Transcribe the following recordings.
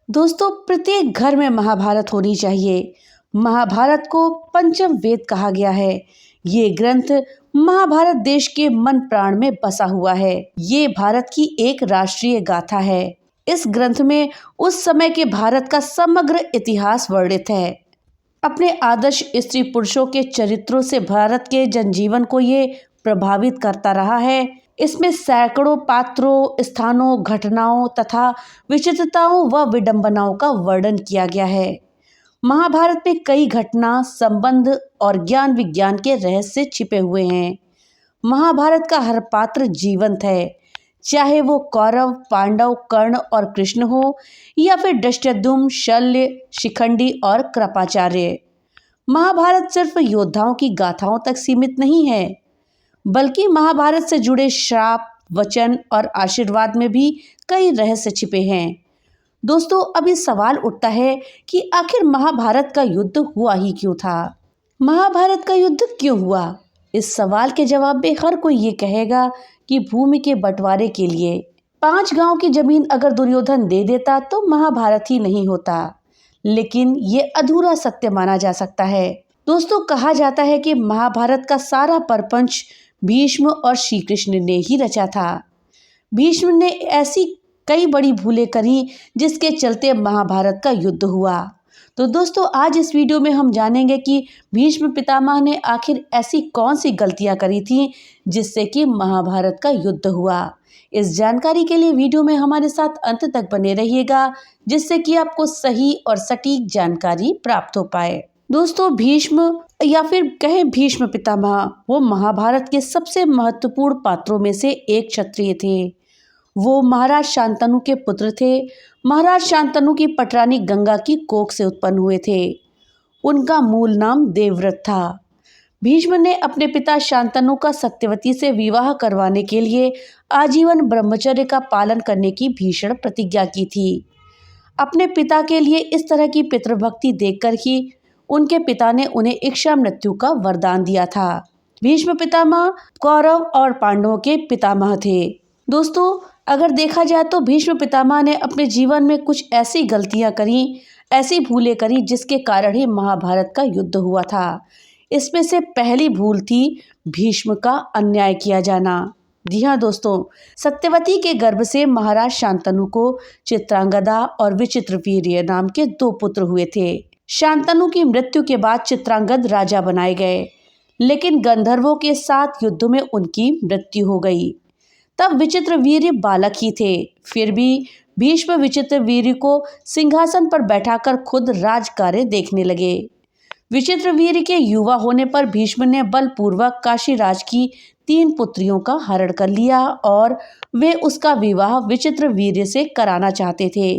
दोस्तों, प्रत्येक घर में महाभारत होनी चाहिए। महाभारत को पंचम वेद कहा गया है। ये ग्रंथ महाभारत देश के मन प्राण में बसा हुआ है। ये भारत की एक राष्ट्रीय गाथा है। इस ग्रंथ में उस समय के भारत का समग्र इतिहास वर्णित है। अपने आदर्श स्त्री पुरुषों के चरित्रों से भारत के जनजीवन को ये प्रभावित करता रहा है। इसमें सैकड़ों पात्रों, स्थानों, घटनाओं तथा विचित्रताओं व विडंबनाओं का वर्णन किया गया है। महाभारत में कई घटना, संबंध और ज्ञान विज्ञान के रहस्य छिपे हुए हैं। महाभारत का हर पात्र जीवंत है, चाहे वो कौरव, पांडव, कर्ण और कृष्ण हो या फिर दृष्टद्युम्न, शल्य, शिखंडी और कृपाचार्य। महाभारत सिर्फ योद्धाओं की गाथाओं तक सीमित नहीं है, बल्कि महाभारत से जुड़े श्राप, वचन और आशीर्वाद में भी कई रहस्य छिपे हैं। दोस्तों, अब ये सवाल उठता है कि आखिर महाभारत का युद्ध हुआ ही क्यों था? महाभारत का युद्ध क्यों हुआ? इस सवाल के जवाब में हर कोई ये कहेगा कि भूमि के बंटवारे के लिए। 5 गांव की जमीन अगर दुर्योधन दे देता तो महाभारत ही नहीं होता, लेकिन ये अधूरा सत्य माना जा सकता है। दोस्तों, कहा जाता है कि महाभारत का सारा परपंच भीष्म और श्री कृष्ण ने ही रचा था। भीष्म ने ऐसी कई बड़ी भूलें करी जिसके चलते महाभारत का युद्ध हुआ। तो दोस्तों, आज इस वीडियो में हम जानेंगे कि भीष्म पितामह ने आखिर ऐसी कौन सी गलतियां करी थी जिससे कि महाभारत का युद्ध हुआ। इस जानकारी के लिए वीडियो में हमारे साथ अंत तक बने रहिएगा, जिससे कि आपको सही और सटीक जानकारी प्राप्त हो पाए। दोस्तों, भीष्म या फिर कहें भीष्म पितामह, वो महाभारत के सबसे महत्वपूर्ण पात्रों में से एक क्षत्रिय थे। वो महाराज शांतनु के पुत्र थे। महाराज शांतनु की पटरानी गंगा की कोख से उत्पन्न हुए थे। उनका मूल नाम देवव्रत था। भीष्म ने अपने पिता शांतनु का सत्यवती से विवाह करवाने के लिए आजीवन ब्रह्मचर्य का पालन करने की भीषण प्रतिज्ञा की थी। अपने पिता के लिए इस तरह की पितृभक्ति देखकर ही उनके पिता ने उन्हें इच्छा मृत्यु का वरदान दिया था। भीष्म पितामह कौरव और पांडवों के पितामह थे। दोस्तों, अगर देखा जाए तो भीष्म पितामह ने अपने जीवन में कुछ ऐसी गलतियां करी, ऐसी भूलें करी जिसके कारण ही महाभारत का युद्ध हुआ था। इसमें से पहली भूल थी भीष्म का अन्याय किया जाना। जी हाँ दोस्तों, सत्यवती के गर्भ से महाराज शांतनु को चित्रांगदा और विचित्रवीर्य नाम के 2 पुत्र हुए थे। शांतनु की मृत्यु के बाद चित्रांगद राजा बनाए गए, लेकिन गंधर्वों के साथ युद्ध में उनकी मृत्यु हो गई। तब विचित्रवीर्य बालक ही थे, फिर भी भीष्म विचित्रवीर्य को सिंहासन पर बैठाकर खुद राजकार्य देखने लगे। विचित्रवीर्य के युवा होने पर भीष्म ने बलपूर्वक काशीराज की 3 पुत्रियों का हरण कर लिया और वे उसका विवाह विचित्रवीर्य से कराना चाहते थे,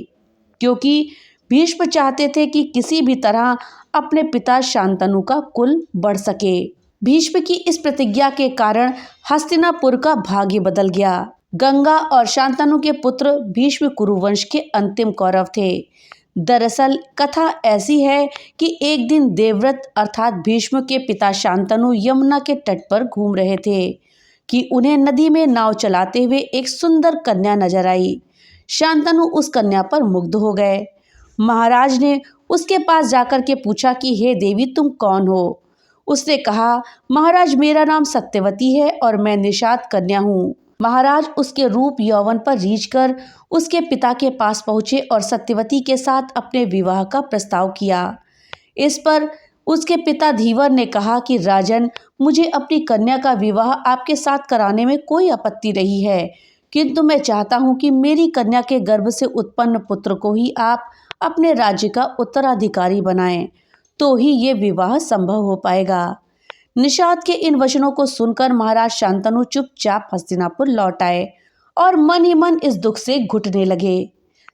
क्योंकि भीष्म चाहते थे कि किसी भी तरह अपने पिता शांतनु का कुल बढ़ सके। भीष्म की इस प्रतिज्ञा के कारण हस्तिनापुर का भाग्य बदल गया। गंगा और शांतनु के पुत्र भीष्म कुरुवंश के अंतिम कौरव थे। दरअसल कथा ऐसी है कि एक दिन देवव्रत अर्थात भीष्म के पिता शांतनु यमुना के तट पर घूम रहे थे कि उन्हें नदी में नाव चलाते हुए एक सुंदर कन्या नजर आई। शांतनु उस कन्या पर मुग्ध हो गए। महाराज ने उसके पास जाकर के पूछा कि हे देवी, तुम कौन हो? उसने कहा, महाराज, मेरा नाम सत्यवती है और मैं निषाद कन्या हूँ। महाराज उसके रूप यौवन पर रीझकर उसके पिता के पास पहुँचे और सत्यवती के साथ अपने विवाह का प्रस्ताव किया। इस पर उसके पिता धीवर ने कहा कि राजन, मुझे अपनी कन्या का विवाह आपके साथ कराने में कोई आपत्ति नहीं है, किंतु मैं चाहता हूँ कि मेरी कन्या के गर्भ से उत्पन्न पुत्र को ही आप अपने राज्य का उत्तराधिकारी बनाएं, तो ही ये विवाह संभव हो पाएगा। निषाद के इन वचनों को सुनकर महाराज शांतनु चुपचाप हस्तिनापुर लौट आए और मन ही मन इस दुख से घुटने लगे।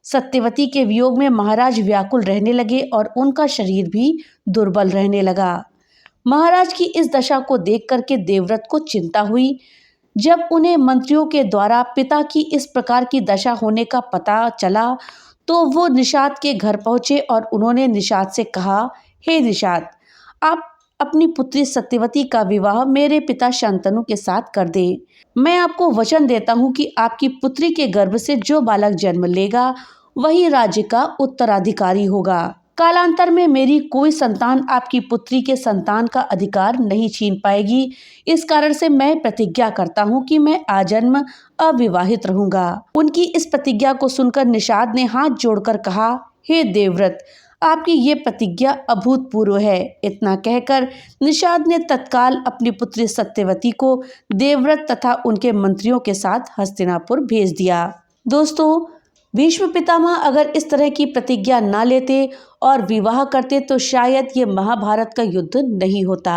सत्यवती के वियोग में महाराज व्याकुल रहने लगे और उनका शरीर भी दुर्बल रहने लगा। महाराज की इस दशा को देख करके देवव्रत को चिंता हुई। जब उन्हें मंत्रियों के द्वारा पिता की इस प्रकार की दशा होने का पता चला तो वो निषाद के घर पहुंचे और उन्होंने निषाद से कहा, हे निषाद, आप अपनी पुत्री सत्यवती का विवाह मेरे पिता शांतनु के साथ कर दें। मैं आपको वचन देता हूँ कि आपकी पुत्री के गर्भ से जो बालक जन्म लेगा वही राज्य का उत्तराधिकारी होगा। कालांतर में मेरी कोई संतान आपकी पुत्री के संतान का अधिकार नहीं छीन पाएगी। इस कारण से मैं प्रतिज्ञा करता हूँ कि मैं आजन्म अविवाहित रहूंगा। उनकी इस प्रतिज्ञा को सुनकर निषाद ने हाथ जोड़कर कहा, हे देवव्रत, आपकी ये प्रतिज्ञा अभूतपूर्व है। इतना कहकर निषाद ने तत्काल अपनी पुत्री सत्यवती को देवव्रत तथा उनके मंत्रियों के साथ हस्तिनापुर भेज दिया। दोस्तों, भीष्म पितामह अगर इस तरह की प्रतिज्ञा ना लेते और विवाह करते तो शायद ये महाभारत का युद्ध नहीं होता।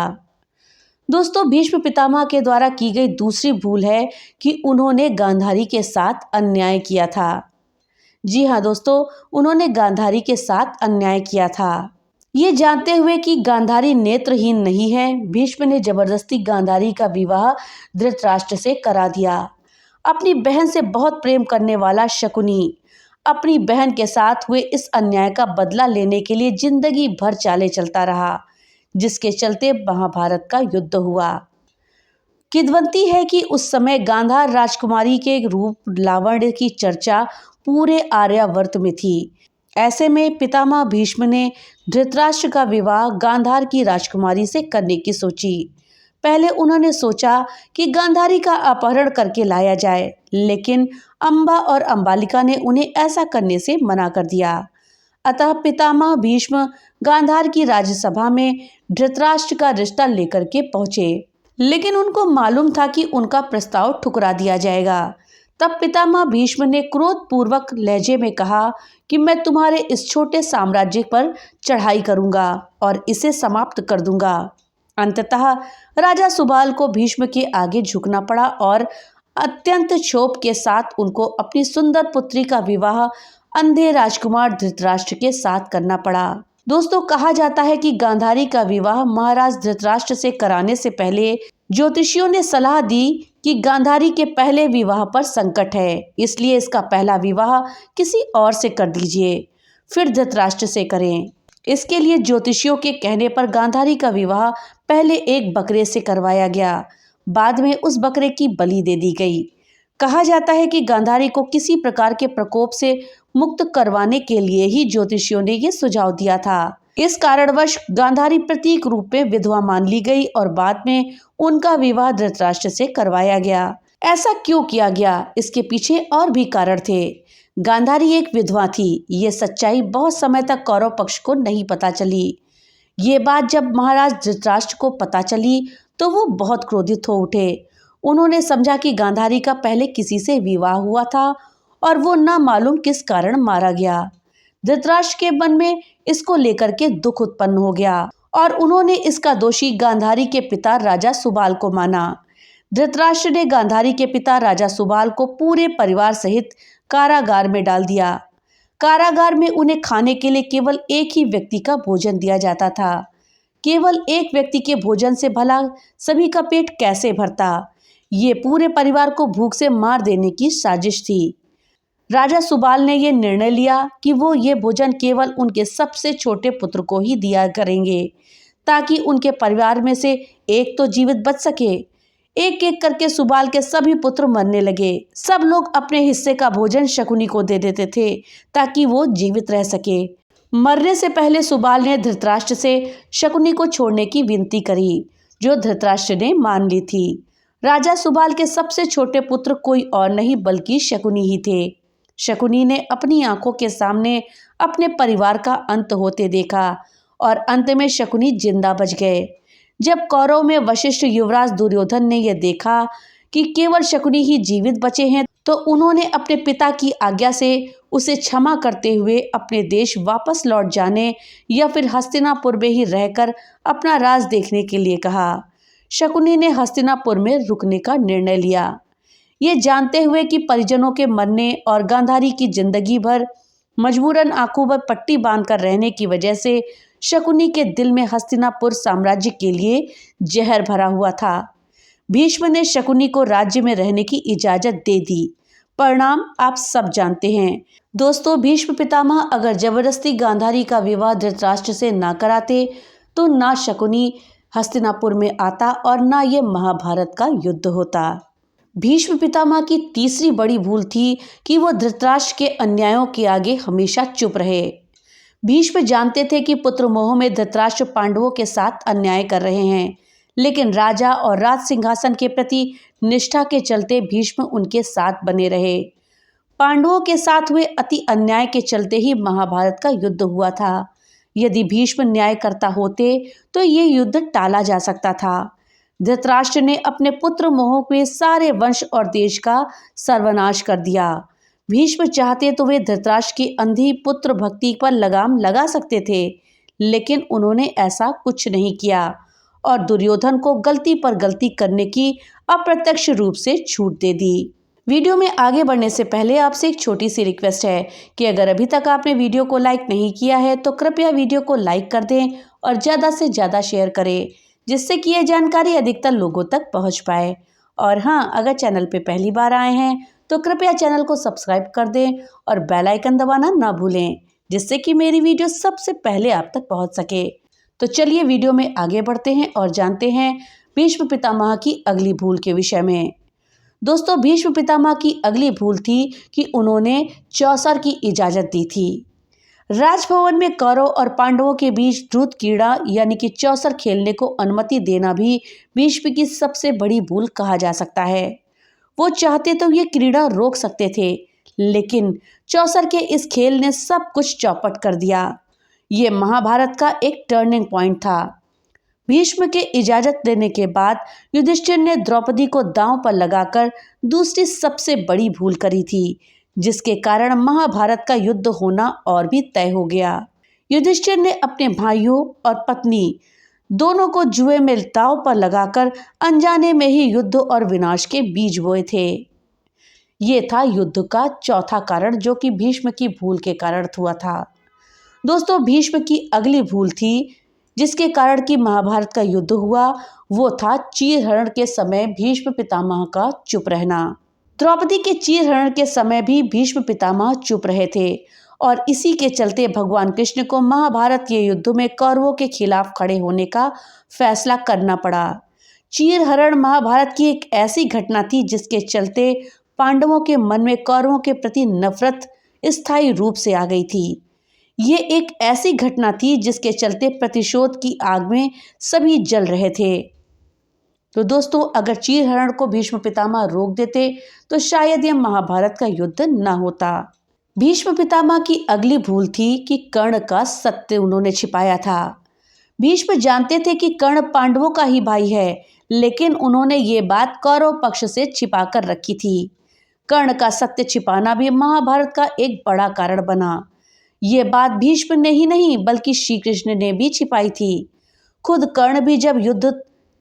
दोस्तों, भीष्म पितामह के द्वारा की गई दूसरी भूल है कि उन्होंने गांधारी के साथ अन्याय किया था। जी हाँ दोस्तों, उन्होंने गांधारी के साथ अन्याय किया था। ये जानते हुए कि गांधारी नेत्रहीन नहीं है, भीष्म ने जबरदस्ती गांधारी का विवाह धृतराष्ट्र से करा दिया। अपनी बहन से बहुत प्रेम करने वाला शकुनी अपनी बहन के साथ हुए इस अन्याय का बदला लेने के लिए जिंदगी भर चाले चलता रहा, जिसके चलते महाभारत का युद्ध हुआ। किंवदंती है कि उस समय गांधार राजकुमारी के रूप लावण्य की चर्चा पूरे आर्यावर्त में थी। ऐसे में पितामह भीष्म ने धृतराष्ट्र का विवाह गांधार की राजकुमारी से करने की सोची। पहले उन्होंने सोचा कि गांधारी का अपहरण करके लाया जाए, लेकिन अंबा और अंबालिका ने उन्हें ऐसा करने से मना कर दिया। अतः पितामह भीष्म गांधार की राज्यसभा में धृतराष्ट्र का रिश्ता लेकर के पहुंचे, लेकिन उनको मालूम था कि उनका प्रस्ताव ठुकरा दिया जाएगा। तब पितामह भीष्म ने क्रोधपूर्वक लहजे में कहा कि मैं तुम्हारे इस छोटे साम्राज्य पर चढ़ाई करूंगा और इसे समाप्त कर दूंगा। अंततः राजा सुबाल को भीष्म के आगे झुकना पड़ा और अत्यंत क्षोभ के साथ उनको अपनी सुंदर पुत्री का विवाह अंधे राजकुमार धृतराष्ट्र के साथ करना पड़ा। दोस्तों, कहा जाता है कि गांधारी का विवाह महाराज धृतराष्ट्र से कराने से पहले ज्योतिषियों ने सलाह दी कि गांधारी के पहले विवाह पर संकट है, इसलिए इसका पहला विवाह किसी और से कर दीजिए, फिर धृतराष्ट्र से करें। इसके लिए ज्योतिषियों के कहने पर गांधारी का विवाह पहले एक बकरे से करवाया गया, बाद में उस बकरे की बलि दे दी गई। कहा जाता है कि गांधारी को किसी प्रकार के प्रकोप से मुक्त करवाने के लिए ही ज्योतिषियों ने ये सुझाव दिया था। इस कारणवश गांधारी प्रतीक रूप में विधवा मान ली गई और बाद में उनका विवाह धृतराष्ट्र से करवाया गया। ऐसा क्यों किया गया, इसके पीछे और भी कारण थे। गांधारी एक विधवा थी, ये सच्चाई बहुत समय तक कौरव पक्ष को नहीं पता चली। ये बात जब महाराज धृतराष्ट्र को पता चली तो वो बहुत क्रोधित हो उठे। उन्होंने समझा कि गांधारी का पहले किसी से विवाह हुआ था और वो न मालूम किस कारण मारा गया। धृतराष्ट्र के मन में इसको लेकर के दुख उत्पन्न हो गया और उन्होंने इसका दोषी गांधारी के पिता राजा सुबाल को माना। धृतराष्ट्र ने गांधारी के पिता राजा सुबाल को पूरे परिवार सहित कारागार में डाल दिया। कारागार में उन्हें खाने के लिए केवल एक ही व्यक्ति का भोजन दिया जाता था। केवल एक व्यक्ति के भोजन से भला सभी का पेट कैसे भरता। ये पूरे परिवार को भूख से मार देने की साजिश थी। राजा सुबाल ने यह निर्णय लिया कि वो ये भोजन केवल उनके सबसे छोटे पुत्र को ही दिया करेंगे, ताकि उनके परिवार में से एक तो जीवित बच सके। एक एक करके सुबाल के सभी पुत्र मरने लगे। सब लोग अपने हिस्से का भोजन शकुनी को दे देते थे ताकि वो जीवित रह सके। मरने से पहले सुबाल ने धृतराष्ट्र से शकुनी को छोड़ने की विनती करी, जो धृतराष्ट्र ने मान ली थी। राजा सुबाल के सबसे छोटे पुत्र कोई और नहीं बल्कि शकुनी ही थे। शकुनी ने अपनी आंखों के सामने अपने परिवार का अंत होते देखा और अंत में शकुनी जिंदा बच गए। जब कौरव में वशिष्ठ युवराज दुर्योधन ने यह देखा कि केवल शकुनी ही जीवित बचे हैं, तो उन्होंने अपने पिता की आज्ञा से उसे क्षमा करते हुए अपने देश वापस लौट जाने या फिर हस्तिनापुर में ही रहकर अपना राज देखने के लिए कहा। शकुनी ने हस्तिनापुर में रुकने का निर्णय लिया, ये जानते हुए कि परिजनों के मरने और गांधारी की जिंदगी भर मजबूरन आंखों पर पट्टी बांधकर रहने की वजह से शकुनी के दिल में हस्तिनापुर साम्राज्य के लिए जहर भरा हुआ था। भीष्म ने शकुनी को राज्य में रहने की इजाजत दे दी। परिणाम आप सब जानते हैं। दोस्तों, भीष्म पितामह अगर जबरदस्ती गांधारी का विवाह धृतराष्ट्र से ना कराते तो ना शकुनी हस्तिनापुर में आता और ना ये महाभारत का युद्ध होता। भीष्म पितामह की तीसरी बड़ी भूल थी कि वो धृतराष्ट्र के अन्यायों के आगे हमेशा चुप रहे। भीष्म जानते थे कि पुत्र मोह में धृतराष्ट्र पांडवों के साथ अन्याय कर रहे हैं, लेकिन राजा और राज सिंहासन के प्रति निष्ठा के चलते भीष्म उनके साथ बने रहे। पांडवों के साथ हुए अति अन्याय के चलते ही महाभारत का युद्ध हुआ था। यदि भीष्म न्याय करता होते तो ये युद्ध टाला जा सकता था। धृतराष्ट्र ने अपने पुत्र मोह में सारे वंश और देश का सर्वनाश कर दिया। भीष्म चाहते तो वे धृतराष्ट्र की अंधी पुत्र भक्ति पर लगाम लगा सकते थे, लेकिन उन्होंने ऐसा कुछ नहीं किया और दुर्योधन को गलती पर गलती करने की अप्रत्यक्ष रूप से छूट दे दी। वीडियो में आगे बढ़ने से पहले आपसे एक छोटी सी रिक्वेस्ट है कि अगर अभी तक आपने वीडियो को लाइक नहीं किया है तो कृपया वीडियो को लाइक कर दें और ज़्यादा से ज़्यादा शेयर करें, जिससे कि यह जानकारी अधिकतर लोगों तक पहुंच पाए। और हाँ, अगर चैनल पे पहली बार आए हैं तो कृपया चैनल को सब्सक्राइब कर दें और बेल आइकन दबाना ना भूलें, जिससे कि मेरी वीडियो सबसे पहले आप तक पहुँच सके। तो चलिए वीडियो में आगे बढ़ते हैं और जानते हैं भीष्म पितामह की अगली भूल के विषय में। दोस्तों, भीष्म पितामह की अगली भूल थी कि उन्होंने चौसर की इजाज़त दी थी। राजभवन में कौरव और पांडवों के बीच द्रुत क्रीड़ा यानी कि चौसर खेलने को अनुमति देना भी भीष्म की सबसे बड़ी भूल कहा जा सकता है। वो चाहते तो ये क्रीड़ा रोक सकते थे, लेकिन चौसर के इस खेल ने सब कुछ चौपट कर दिया। ये महाभारत का एक टर्निंग पॉइंट था। भीष्म के इजाजत देने के बाद युधिष्ठिर ने द्रौपदी को दांव पर लगाकर दूसरी सबसे बड़ी भूल करी थी, जिसके कारण महाभारत का युद्ध होना और भी तय हो गया। युधिष्ठिर ने अपने भाइयों और पत्नी दोनों को जुए में दांव पर लगाकर अनजाने में ही युद्ध और विनाश के बीज बोए थे। ये था युद्ध का चौथा कारण, जो कि भीष्म की भूल के कारण हुआ था। दोस्तों, भीष्म की अगली भूल थी जिसके कारण कि महाभारत का युद्ध हुआ, वो था चीरहरण के समय भीष्म पितामह का चुप रहना। द्रौपदी के चीरहरण के समय भी भीष्म पितामह चुप रहे थे और इसी के चलते भगवान कृष्ण को महाभारत के युद्ध में कौरवों के खिलाफ खड़े होने का फैसला करना पड़ा। चीरहरण महाभारत की एक ऐसी घटना थी जिसके चलते पांडवों के मन में कौरवों के प्रति नफरत स्थायी रूप से आ गई थी। ये एक ऐसी घटना थी जिसके चलते प्रतिशोध की आग में सभी जल रहे थे। तो दोस्तों, अगर चीरहरण को भीष्म पितामह रोक देते तो शायद यह महाभारत का युद्ध न होता। भीष्म पितामह की अगली भूल थी कि कर्ण का सत्य उन्होंने छिपाया था। भीष्म जानते थे कि कर्ण पांडवों का ही भाई है, लेकिन उन्होंने ये बात कौरव पक्ष से छिपा कर रखी थी। कर्ण का सत्य छिपाना भी महाभारत का एक बड़ा कारण बना। ये बात भीष्म ने ही नहीं बल्कि श्री कृष्ण ने भी छिपाई थी। खुद कर्ण भी जब युद्ध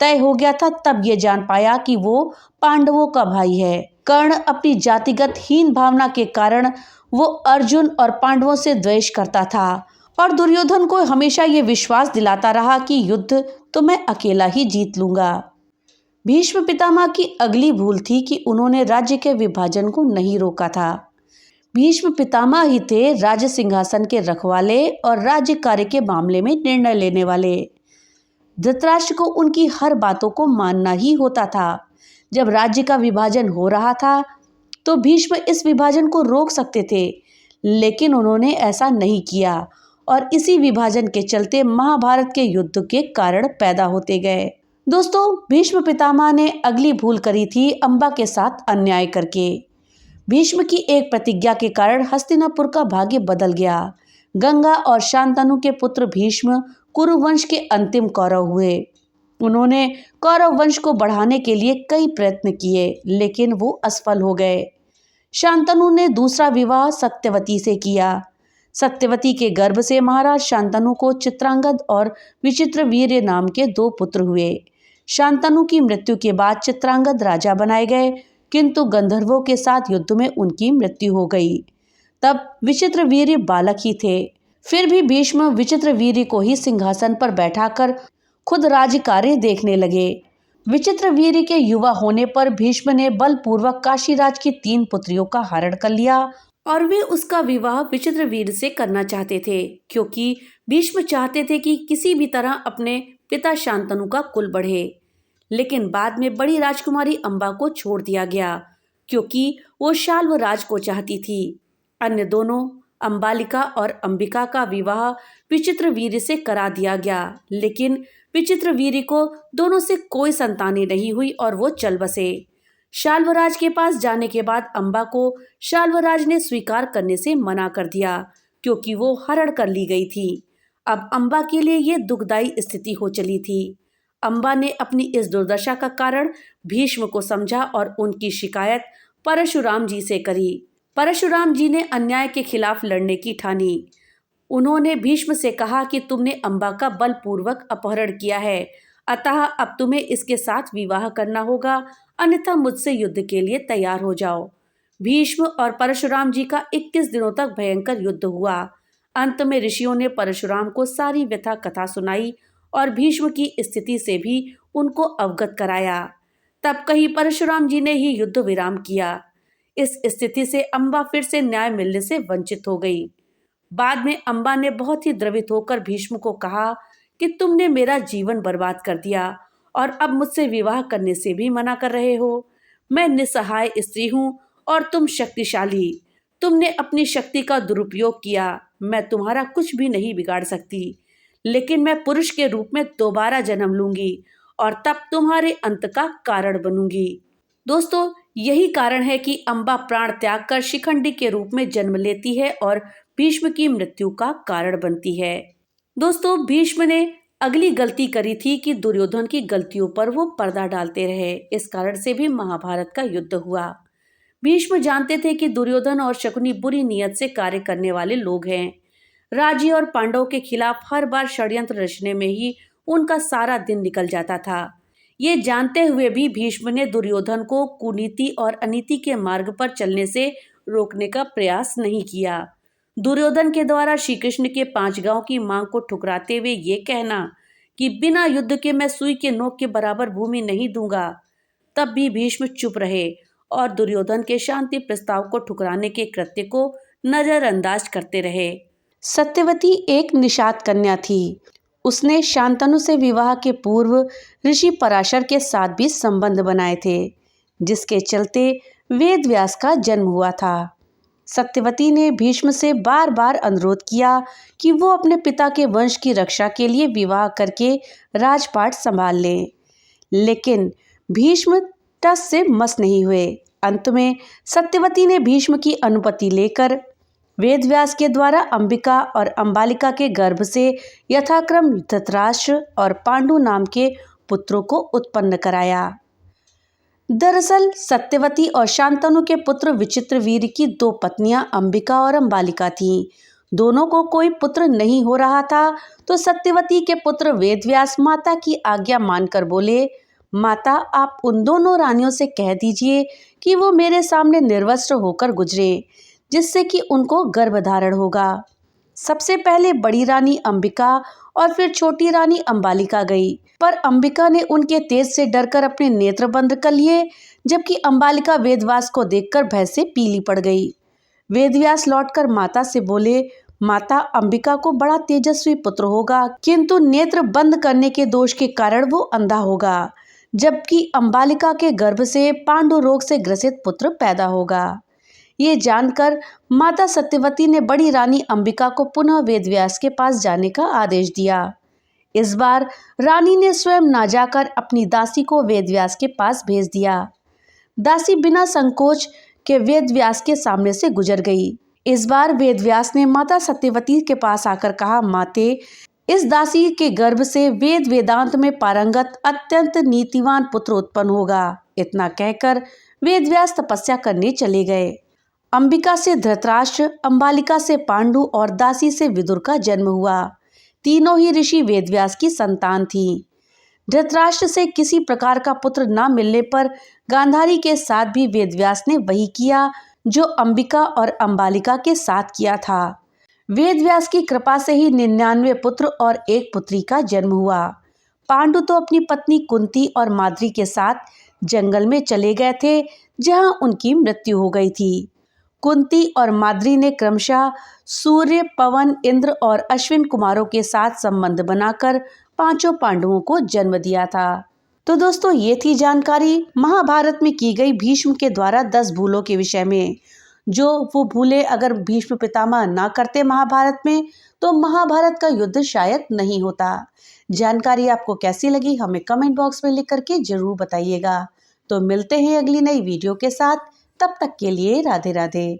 तय हो गया था तब ये जान पाया कि वो पांडवों का भाई है। कर्ण अपनी जातिगत हीन भावना के कारण वो अर्जुन और पांडवों से द्वेष करता था और दुर्योधन को हमेशा ये विश्वास दिलाता रहा कि युद्ध तो मैं अकेला ही जीत लूंगा। भीष्म पितामह की अगली भूल थी कि उन्होंने राज्य के विभाजन को नहीं रोका था। भीष्म पितामह ही थे राज्य सिंहासन के रखवाले और राज्य कार्य के मामले में निर्णय लेने वाले। धृतराष्ट्र को उनकी हर बातों को मानना ही होता था। जब राज्य का विभाजन हो रहा था तो भीष्म इस विभाजन को रोक सकते थे, लेकिन उन्होंने ऐसा नहीं किया और इसी विभाजन के चलते महाभारत के युद्ध के कारण पैदा होते गए। दोस्तों, भीष्म पितामह ने अगली भूल करी थी अंबा के साथ अन्याय करके। भीष्म की एक प्रतिज्ञा के कारण हस्तिनापुर का भाग्य बदल गया। गंगा और शांतनु के पुत्र भीष्म कुरुवंश के अंतिम कौरव हुए। उन्होंने कौरव वंश को बढ़ाने के लिए कई प्रयत्न किए, लेकिन वो असफल हो गए। शांतनु ने दूसरा विवाह सत्यवती से किया। सत्यवती के गर्भ से महाराज शांतनु को चित्रांगद और विचित्रवीर्य नाम के 2 पुत्र हुए। शांतनु की मृत्यु के बाद चित्रांगद राजा बनाए गए, किंतु गंधर्वों के साथ युद्ध में उनकी मृत्यु हो गई। तब विचित्रवीर्य बालक ही थे। फिर भी भीष्म विचित्रवीर्य को ही सिंहासन पर बैठाकर खुद राज्य कार्य देखने लगे। विचित्रवीर्य के युवा होने पर भीष्म ने बलपूर्वक काशीराज की 3 पुत्रियों का हरण कर लिया और वे उसका विवाह विचित्रवीर्य से करना चाहते थे, क्योंकि भीष्म चाहते थे कि किसी भी तरह अपने पिता शांतनु का कुल बढ़े। लेकिन बाद में बड़ी राजकुमारी अम्बा को छोड़ दिया गया क्योंकि वो शाल्वराज को चाहती थी। अन्य दोनों अंबालिका और अंबिका का विवाह विचित्रवीर्य से करा दिया गया, लेकिन विचित्रवीर्य को दोनों से कोई संतानें नहीं हुई और वो चल बसे। शाल्वराज के पास जाने के बाद अम्बा को शाल्वराज ने स्वीकार करने से मना कर दिया क्योंकि वो हरण कर ली गई थी। अब अम्बा के लिए ये दुखदायी स्थिति हो चली थी। अम्बा ने अपनी इस दुर्दशा का कारण भीष्म को समझा और उनकी शिकायत परशुराम जी से करी। परशुराम जी ने अन्याय के खिलाफ लड़ने की ठानी। उन्होंने भीष्म से कहा कि तुमने अम्बा का बलपूर्वक अपहरण किया है, अतः अब तुम्हें इसके साथ विवाह करना होगा, अन्यथा मुझसे युद्ध के लिए तैयार हो जाओ। भीष्म और परशुराम जी का 21 दिनों तक भयंकर युद्ध हुआ। अंत में ऋषियों ने परशुराम को सारी व्यथा कथा सुनाई और भीष्म की स्थिति से भी उनको अवगत कराया। तब कहीं परशुराम जी ने ही युद्ध विराम किया। इस स्थिति से अम्बा फिर से न्याय मिलने से वंचित हो गई। बाद में अम्बा ने बहुत ही द्रवित होकर भीष्म को कहा कि तुमने मेरा जीवन बर्बाद कर दिया और अब मुझसे विवाह करने से भी मना कर रहे हो। मैं निस्सहाय स्त्री हूँ और तुम शक्तिशाली। तुमने अपनी शक्ति का दुरुपयोग किया। मैं तुम्हारा कुछ भी नहीं बिगाड़ सकती, लेकिन मैं पुरुष के रूप में दोबारा जन्म लूंगी और तब तुम्हारे अंत का कारण बनूंगी। दोस्तों, यही कारण है कि अम्बा प्राण त्याग कर शिखंडी के रूप में जन्म लेती है और भीष्म की मृत्यु का कारण बनती है। दोस्तों, भीष्म ने अगली गलती करी थी कि दुर्योधन की गलतियों पर वो पर्दा डालते रहे। इस कारण से भी महाभारत का युद्ध हुआ। भीष्म जानते थे कि दुर्योधन और शकुनी बुरी नीयत से कार्य करने वाले लोग हैं। राजी और पांडवों के खिलाफ हर बार षड्यंत्र रचने में ही उनका सारा दिन निकल जाता था। ये जानते हुए भी भीष्म ने दुर्योधन को कुनीति और अनीति के मार्ग पर चलने से रोकने का प्रयास नहीं किया। दुर्योधन के द्वारा श्री कृष्ण के 5 गांव की मांग को ठुकराते हुए ये कहना कि बिना युद्ध के मैं सुई के नोक के बराबर भूमि नहीं दूंगा, तब भी भीष्म चुप रहे और दुर्योधन के शांति प्रस्ताव को ठुकराने के कृत्य को नजरअंदाज करते रहे। सत्यवती एक निषाद कन्या थी। उसने शांतनु से विवाह के पूर्व ऋषि पराशर के साथ भी संबंध बनाए थे, जिसके चलते वेदव्यास का जन्म हुआ था। सत्यवती ने भीष्म से बार बार अनुरोध किया कि वो अपने पिता के वंश की रक्षा के लिए विवाह करके राजपाट संभाल ले, लेकिन भीष्म टस से मस नहीं हुए। अंत में सत्यवती ने भीष्म की अनुमति लेकर वेदव्यास के द्वारा अंबिका और अंबालिका के गर्भ से यथाक्रम धृतराष्ट्र और पांडु नाम के पुत्रों को उत्पन्न कराया। दरअसल सत्यवती और शांतनु के पुत्र विचित्रवीर्य की 2 पत्नियां अंबिका और अंबालिका थीं। दोनों को कोई पुत्र नहीं हो रहा था तो सत्यवती के पुत्र वेदव्यास माता की आज्ञा मानकर बोले, माता आप उन दोनों रानियों से कह दीजिए कि वो मेरे सामने निर्वस्त्र होकर गुजरे, जिससे कि उनको गर्भधारण होगा। सबसे पहले बड़ी रानी अंबिका और फिर छोटी रानी अंबालिका गई, पर अंबिका ने उनके तेज से डरकर अपने नेत्र बंद कर लिए, जबकि अंबालिका वेदव्यास को देखकर भय से पीली पड़ गई। वेदव्यास लौटकर माता से बोले, माता अंबिका को बड़ा तेजस्वी पुत्र होगा, किंतु नेत्र बंद करने के दोष के कारण वो अंधा होगा, जबकि अंबालिका के गर्भ से पांडु रोग से ग्रसित पुत्र पैदा होगा। ये जानकर माता सत्यवती ने बड़ी रानी अंबिका को पुनः वेदव्यास के पास जाने का आदेश दिया। इस बार रानी ने स्वयं ना जाकर अपनी दासी को वेदव्यास के पास भेज दिया। दासी बिना संकोच के वेदव्यास के सामने से गुजर गई। इस बार वेदव्यास ने माता सत्यवती के पास आकर कहा, माते, इस दासी के गर्भ से वेद वेदांत में पारंगत अत्यंत नीतिवान पुत्र उत्पन्न होगा। इतना कहकर वेदव्यास तपस्या करने चले गए। अंबिका से धृतराष्ट्र, अंबालिका से पांडु और दासी से विदुर का जन्म हुआ। तीनों ही ऋषि वेदव्यास की संतान थीं। धृतराष्ट्र से किसी प्रकार का पुत्र न मिलने पर गांधारी के साथ भी वेदव्यास ने वही किया जो अंबिका और अंबालिका के साथ किया था। वेदव्यास की कृपा से ही 99 पुत्र और 1 पुत्री का जन्म हुआ। पांडु तो अपनी पत्नी कुंती और माद्री के साथ जंगल में चले गए थे, जहां उनकी मृत्यु हो गई थी। कुंती और माद्री ने क्रमशः सूर्य, पवन, इंद्र और अश्विन कुमारों के साथ संबंध बनाकर 5 पांडवों को जन्म दिया था। तो दोस्तों ये थी जानकारी महाभारत में की गई भीष्म के द्वारा 10 भूलों के विषय में। जो वो भूलें अगर भीष्म पितामह ना करते महाभारत में तो महाभारत का युद्ध शायद नहीं होता। जानकारी आपको कैसी लगी हमें कमेंट बॉक्स में लिख करके जरूर बताइएगा। तो मिलते हैं अगली नई वीडियो के साथ, तब तक के लिए राधे राधे।